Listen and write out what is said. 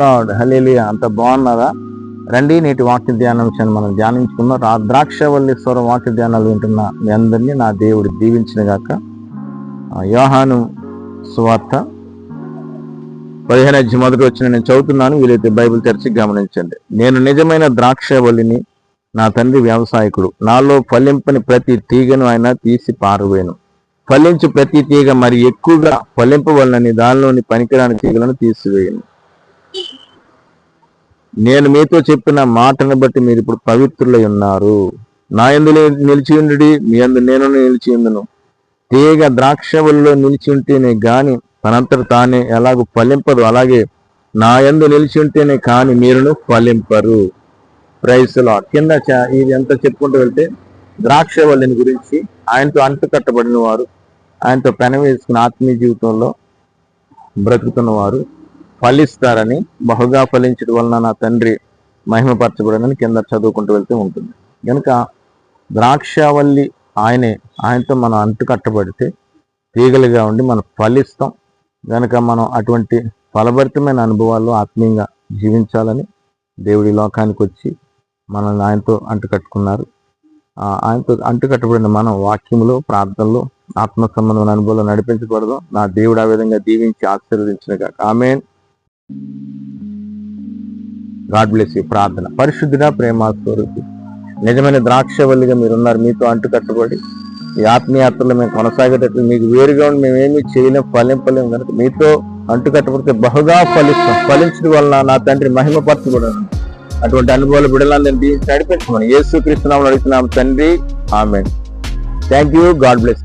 Lord, హల్లెలూయా. అంత బాగున్నారా? రండి, నేటి వాక్య ధ్యానాంశాన్ని మనం ధ్యానించుకుందాం. ద్రాక్షవల్లి స్వరం వాక్య ధ్యానాలు వింటున్న మీ అందరినీ నా దేవుడు దీవించిన గాక. యోహాను సువార్త 15 మొదటి వచ్చిన నేను చదువుతున్నాను. వీలైతే బైబిల్ తెరిచి గమనించండి. నేను నిజమైన ద్రాక్షవల్లిని, నా తండ్రి వ్యవసాయకుడు. నాలో ఫలింపని ప్రతి తీగను ఆయన తీసి పారవేను. ఫలించు ప్రతి తీగ మరి ఎక్కువగా ఫలింపవలనని దానిలోని పనికిరాని తీగలను తీసివేయను. నేను మీతో చెప్పిన మాటను బట్టి మీరు ఇప్పుడు పవిత్రులై ఉన్నారు. నా యందు నిలిచి ఉండి, మీ యందు నేను నిలిచి ఉండును. తీగ ద్రాక్షవల్లిలో నిలిచి ఉంటేనే గాని తనంతట తానే ఎలాగూ ఫలింపదు, అలాగే నా యందు నిలిచి ఉంటేనే కానీ మీరును ఫలింపరు. Praise lord. కింద ఇది ఎంత చెప్పుకుంటూ వెళ్తే ద్రాక్షవల్లిని గురించి, ఆయనతో అంటు కట్టబడిన వారు, ఆయనతో పెనవేసుకున్న ఆత్మీయ జీవితంలో బ్రతుకుతున్న వారు ఫలిస్తారని, బహుగా ఫలించడం వలన నా తండ్రి మహిమపరచబడనని కింద చదువుకుంటూ వెళ్తే ఉంటుంది. కనుక ద్రాక్షవల్లి ఆయనే. ఆయనతో మనం అంటు కట్టబడితే తీగలుగా ఉండి మనం ఫలిస్తాం. కనుక మనం అటువంటి ఫలభరితమైన అనుభవాల్లో ఆత్మీయంగా జీవించాలని దేవుడి లోకానికి వచ్చి మనల్ని ఆయనతో అంటు కట్టుకున్నారు. ఆయనతో అంటు కట్టబడిన మనం వాక్యములో, ప్రార్థనలో, ఆత్మ సంబంధమైన అనుభవాలు నడిపించకూడదు. నా దేవుడు ఆ విధంగా దీవించి ఆశీర్వదించినగా. ఆమేన్. God bless you. ప్రార్థన. పరిశుద్ధుడా, ప్రేమ స్వరూపి, నిజమైన ద్రాక్షవల్లిగా మీరున్నారు. మీతో అంటు కట్టబడి ఈ ఆత్మీయాత్రలో మేము కొనసాగేటట్లు మీకు వేరుగా ఉండి మేమేమి చేయలేం, ఫలింపలేం. కనుక మీతో అంటు కట్టబడితే బహుగా ఫలిస్తాం. ఫలించడం వలన నా తండ్రి మహిమపరచబడను. అటువంటి అనుభవాలు బిడ్డలందరినీ దీవించి నడిపించమని యేసుక్రీస్తు నామములో అడుగుతున్నాము తండ్రి. Amen. Thank you. God bless.